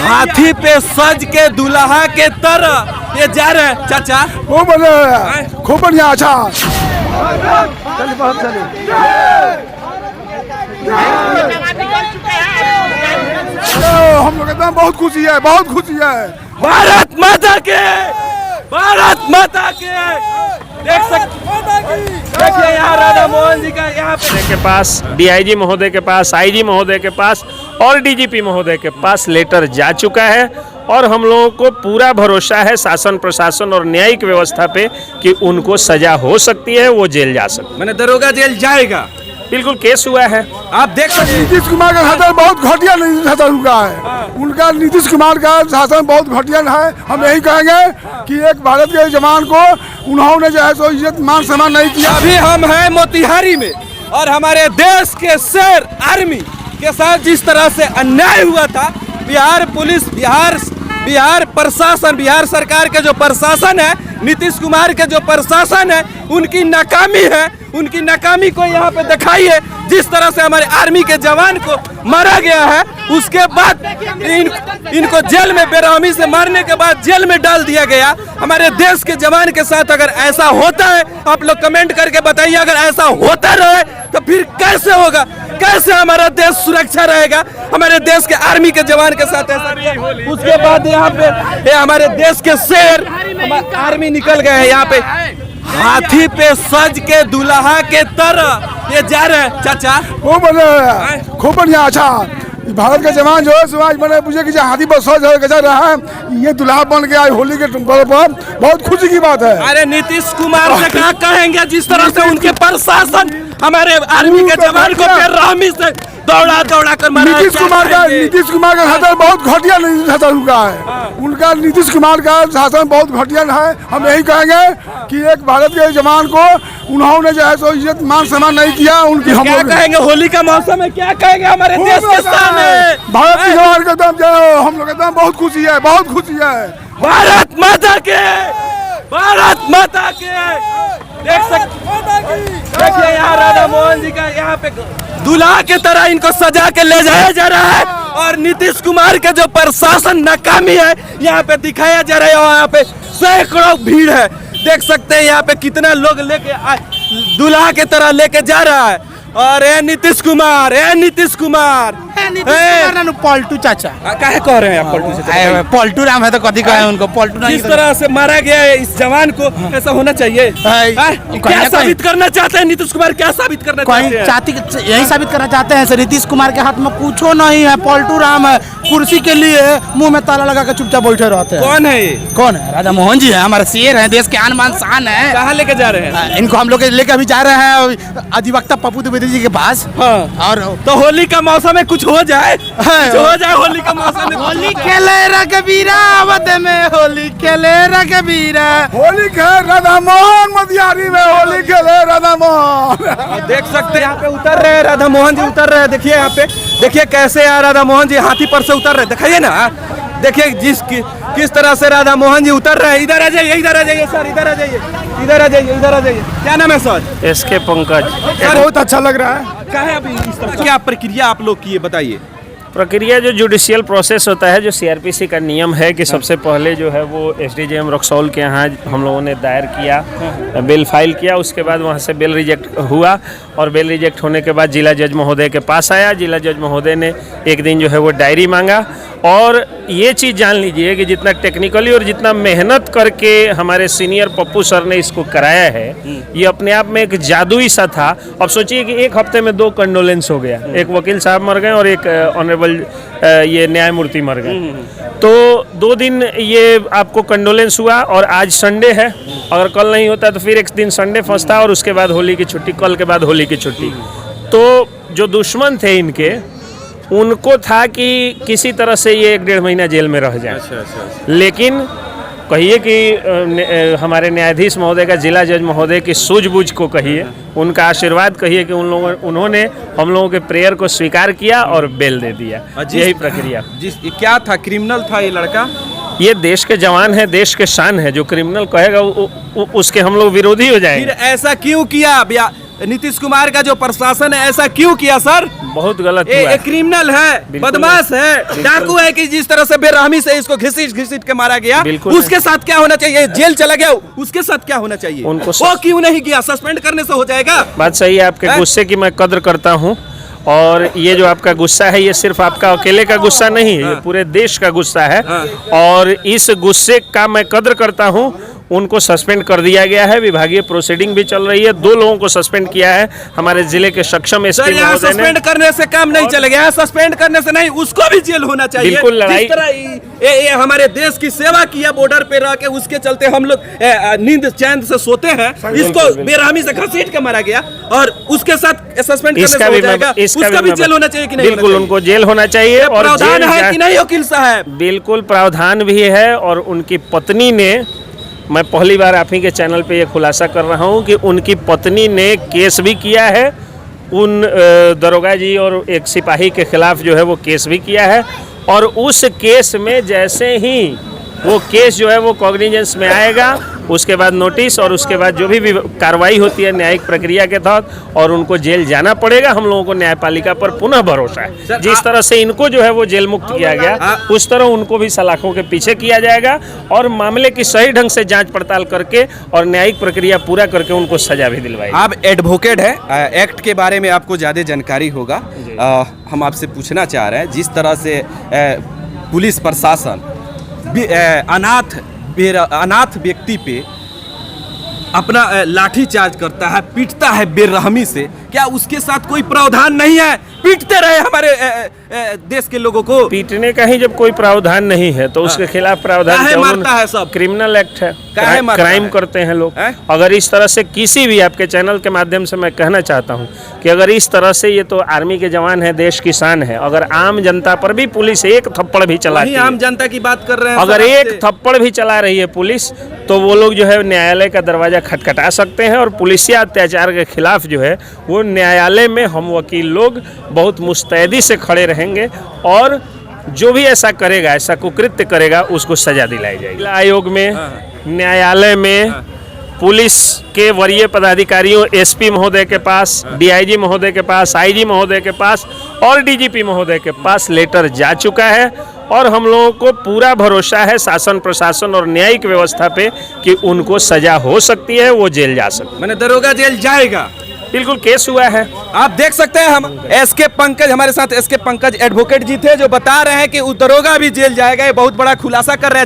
हाथी पे सज के दुल्हा के तरह ये जा रहे हैं चाचा। खूब बढ़िया, खूब बढ़िया। अच्छा चलिए, बहुत चलिए। हम लोग एकदम बहुत खुशी है, बहुत खुशी है। भारत माता के, भारत माता के। देख सकते, देखिए यहाँ राधा मोहन जी का यहाँ के पास, डीआईजी महोदय के पास, आईजी महोदय के पास और डीजीपी महोदय के पास लेटर जा चुका है और हम लोगों को पूरा भरोसा है शासन प्रशासन और न्यायिक व्यवस्था पे कि उनको सजा हो सकती है, वो जेल जा सकते हैं। मैंने दरोगा जेल जाएगा, बिल्कुल केस हुआ है। आप देख सकते हैं। नीतीश कुमार का शासन बहुत घटिया शासन उनका है। उनका नीतीश कुमार का शासन बहुत घटिया है। हम यही कहेंगे कि एक भारत के जवान को उन्होंने जो है सो इज्जत मान सम्मान नहीं किया। अभी हम हैं मोतिहारी में और हमारे देश के शेर आर्मी के साथ जिस तरह से अन्याय हुआ था, बिहार पुलिस, बिहार प्रशासन, बिहार सरकार के जो प्रशासन है, नीतीश कुमार के जो प्रशासन है, उनकी नाकामी है। उनकी नाकामी को यहाँ पे दिखाइए। जिस तरह से हमारे आर्मी के जवान को मारा गया है, उसके बाद इनको जेल में बेरहमी से मारने के बाद जेल में डाल दिया गया। हमारे देश के जवान के साथ अगर ऐसा होता है, आप लोग कमेंट करके बताइए। अगर ऐसा होता रहे तो फिर कैसे होगा, कैसे हमारा देश सुरक्षा रहेगा? हमारे देश के आर्मी के जवान के साथ ऐसा किया। उसके बाद यहाँ पे हमारे देश के शेर आर्मी निकल गए हैं। यहाँ पे हाथी पे सज के दुल्हा के तरह ये जा रहे हैं चाचा। खूब बढ़िया, खूब बढ़िया। अच्छा भारत के जवान जो है समाज बने पूछे कि हाथी पर सज गजर रहा है, ये दुल्हा बन गया होली के पर, बहुत खुशी की बात है। अरे नीतीश कुमार से क्या कहेंगे? जिस तरह से उनके प्रशासन हमारे आर्मी के जवान को बेरहमी से दौड़ा कर मारा। नीतीश कुमार का शासन बहुत घटिया शासन उनका है। उनका नीतीश कुमार का शासन बहुत घटिया है। हम यही कहेंगे कि एक भारत के जवान को उन्होंने जो है सो इज्जत मान सम्मान नहीं किया। उनकी हम क्या कहेंगे? होली का मौसम है, क्या कहेंगे हमारे देश के सामने? भारत के जवान का एकदम हम लोग एकदम बहुत खुशी है, बहुत खुशी है। भारत माता के, भारत माता के। देख सकते, देखिए यहाँ राधा मोहन जी का यहाँ पे दूल्हा के तरह इनको सजा के ले जाया जा रहा है और नीतीश कुमार के जो प्रशासन नाकामी है यहाँ पे दिखाया जा रहा है। और यहाँ पे सैकड़ों भीड़ है, देख सकते हैं यहाँ पे कितना लोग लेके दूल्हा के तरह लेके जा रहा है। और नीतीश कुमार, नीतीश कुमार पलटू चाचा काहे कह रहे हैं आप? पलटू से पलटू राम है तो कथी कहे उनको पलटू नहीं। जिस तरह से मारा गया है इस जवान को, ऐसा होना चाहिए। क्या साबित करना चाहते हैं नीतीश कुमार? क्या साबित करना चाहते हैं? यही साबित करना चाहते हैं नीतीश कुमार के हाथ में कुछ नहीं है, पलटू राम है। कुर्सी के लिए मुंह में ताला लगा के चुपचाप बैठे रहते हैं। कौन है ये? कौन है? राधा मोहन जी है, हमारे शेर है, देश के आन बान शान है। कहाँ लेके जा रहे हैं इनको? हम लोग लेके अभी जा रहे हैं अधिवक्ता पप्पू द्विवेदी जी के पास। और तो होली का मौसम में कुछ हो जाए, हो जाए होली का मौसम में। होली खेले रघबीरा अवध में, होली खेले रघबीरा, होली खेल राधा मोहन मोतिहारी में, होली खेले राधा मोहन। देख सकते हैं यहाँ पे उतर रहे हैं राधा मोहन जी, उतर रहे हैं। देखिए यहाँ पे, देखिए कैसे राधा मोहन जी हाथी पर से उतर रहे, दिखाइए ना। देखिए किस तरह से राधा मोहन जी उतर रहे हैं। इधर आ जाइए, इधर आ जाइए सर, इधर आ जाइए, इधर आ जाइए, इधर आ जाइए। क्या नाम है सर? एसके पंकज। बहुत अच्छा लग रहा है। क्या है अभी इस तरह क्या प्रक्रिया आप लोग की है, बताइए। प्रक्रिया जो जुडिशियल प्रोसेस होता है, जो सीआरपीसी का नियम है कि सबसे पहले जो है वो एसडीजेएम रक्सौल के यहाँ हम लोगों ने दायर किया, बेल फाइल किया। उसके बाद वहाँ से बेल रिजेक्ट हुआ और बेल रिजेक्ट होने के बाद जिला जज महोदय के पास आया। जिला जज महोदय ने एक दिन जो है वो डायरी मांगा। और ये चीज़ जान लीजिए कि जितना टेक्निकली और जितना मेहनत करके हमारे सीनियर पप्पू सर ने इसको कराया है, ये अपने आप में एक जादुई सा था। अब सोचिए कि एक हफ्ते में 2 कंडोलेंस हो गया, एक वकील साहब मर गए और एक ऑनरेबल ये न्यायमूर्ति मर गए। तो 2 दिन ये आपको कंडोलेंस हुआ और आज संडे है। अगर कल नहीं होता तो फिर एक दिन संडे फंसता और उसके बाद होली की छुट्टी, कल के बाद होली की छुट्टी। तो जो दुश्मन थे इनके, उनको था कि किसी तरह से ये 1-1.5 महीना जेल में रह जाए। लेकिन कहिए कि हमारे न्यायाधीश महोदय का, जिला जज महोदय की सूझबूझ को कहिए, उनका आशीर्वाद कहिए कि उन्होंने हम लोगों के प्रेयर को स्वीकार किया और बेल दे दिया। यही प्रक्रिया। क्या था? क्रिमिनल था ये लड़का? ये देश के जवान है, देश के शान है। जो क्रिमिनल कहेगा उसके हम लोग विरोधी हो जाएंगे। फिर ऐसा क्यों किया? नीतीश कुमार का जो प्रशासन है ऐसा क्यों किया सर? बहुत गलत हुआ ये है। क्रिमिनल है, बिल्कुल बदमाश है, डाकू है कि जिस तरह से बेरहमी से इसको घसीट के मारा गया, बिल्कुल उसके साथ क्या होना चाहिए? जेल चला गया, उसके साथ क्या होना चाहिए? उनको वो क्यों नहीं गया? सस्पेंड करने से हो जाएगा? बात सही है आपके गुस्से की, मैं कद्र करता हूँ। और ये जो आपका गुस्सा है ये सिर्फ आपका अकेले का गुस्सा नहीं है, ये पूरे देश का गुस्सा है। और इस गुस्से का मैं कद्र करता हूँ। उनको सस्पेंड कर दिया गया है, विभागीय प्रोसीडिंग भी चल रही है। 2 लोगों को सस्पेंड किया है हमारे जिले के सक्षम एसपी यहाँ महोदय ने। सस्पेंड करने से काम नहीं चलेगा, यहाँ सस्पेंड करने से नहीं, उसको भी जेल होना चाहिए। बिल्कुल लड़ाई- जिस तरह ये हमारे देश की सेवा किया बॉर्डर पे रह के, उसके चलते हम लोग नींद चैन से सोते हैं, इसको बेरहमी से घसीट के मारा गया और उसके साथ सस्पेंड करने से हो जाएगा, उसका भी जेल होना चाहिए कि नहीं? बिल्कुल उनको जेल होना चाहिए। और प्रावधान जेल है कि नहीं वकील साहब? बिल्कुल प्रावधान भी है। और उनकी पत्नी ने, मैं पहली बार आप ही के चैनल पे ये खुलासा कर रहा हूँ कि उनकी पत्नी ने केस भी किया है उन दरोगा जी और एक सिपाही के खिलाफ जो है वो केस भी किया है। और उस केस में जैसे ही वो केस जो है वो कॉग्निजेंस में आएगा, उसके बाद नोटिस और उसके बाद जो भी कार्रवाई होती है न्यायिक प्रक्रिया के तहत, और उनको जेल जाना पड़ेगा। हम लोगों को न्यायपालिका पर पुनः भरोसा है। जिस तरह से इनको जो है वो जेल मुक्त किया गया, उस तरह उनको भी सलाखों के पीछे किया जाएगा और मामले की सही ढंग से जांच पड़ताल करके और न्यायिक प्रक्रिया पूरा करके उनको सजा भी दिलवाई। आप एडवोकेट हैं, एक्ट के बारे में आपको ज़्यादा जानकारी होगा। हम आपसे पूछना चाह रहे हैं, जिस तरह से पुलिस प्रशासन अनाथ व्यक्ति पे अपना लाठी चार्ज करता है, पीटता है बेरहमी से, क्या उसके साथ कोई प्रावधान नहीं है? पीटते रहे हमारे देश के लोगों को। पीटने का ही जब कोई प्रावधान नहीं है तो उसके खिलाफ प्रावधान काहे क्या? मारता है सब? क्रिमिनल एक्ट है, काहे मारता क्राइम है? करते हैं लोग। हैं? अगर इस तरह से किसी भी, आपके चैनल के माध्यम से मैं कहना चाहता हूं कि अगर इस तरह से, ये तो आर्मी के जवान है, देश की शान है, अगर आम जनता पर भी पुलिस एक थप्पड़ भी चलाती वही है, आम जनता की बात कर रहे हैं। अगर सर, एक आपसे। थप्पड़ भी चला रही है पुलिस, तो वो लोग जो है न्यायालय का दरवाजा खटखटा सकते हैं। और पुलिसिया अत्याचार के खिलाफ जो है वो न्यायालय में हम वकील लोग बहुत मुस्तैदी से खड़े रहेंगे और जो भी ऐसा करेगा, ऐसा कुकृत्य करेगा, उसको सजा दिलाई जाएगी। जिला आयोग में, न्यायालय में, पुलिस के वरीय पदाधिकारियों, एसपी महोदय के पास, डीआईजी महोदय के पास, आईजी महोदय के पास और डीजीपी महोदय के पास लेटर जा चुका है। और हम लोगों को पूरा भरोसा है शासन प्रशासन और न्यायिक व्यवस्था पे कि उनको सजा हो सकती है, वो जेल जा सकते हैं। मैंने दरोगा जेल जाएगा। बिल्कुल केस हुआ है। आप देख सकते हैं, हम एसके पंकज, हमारे साथ एसके पंकज एडवोकेट जी थे जो बता रहे हैं कि दरोगा भी जेल जाएगा। ये बहुत बड़ा खुलासा कर रहे हैं।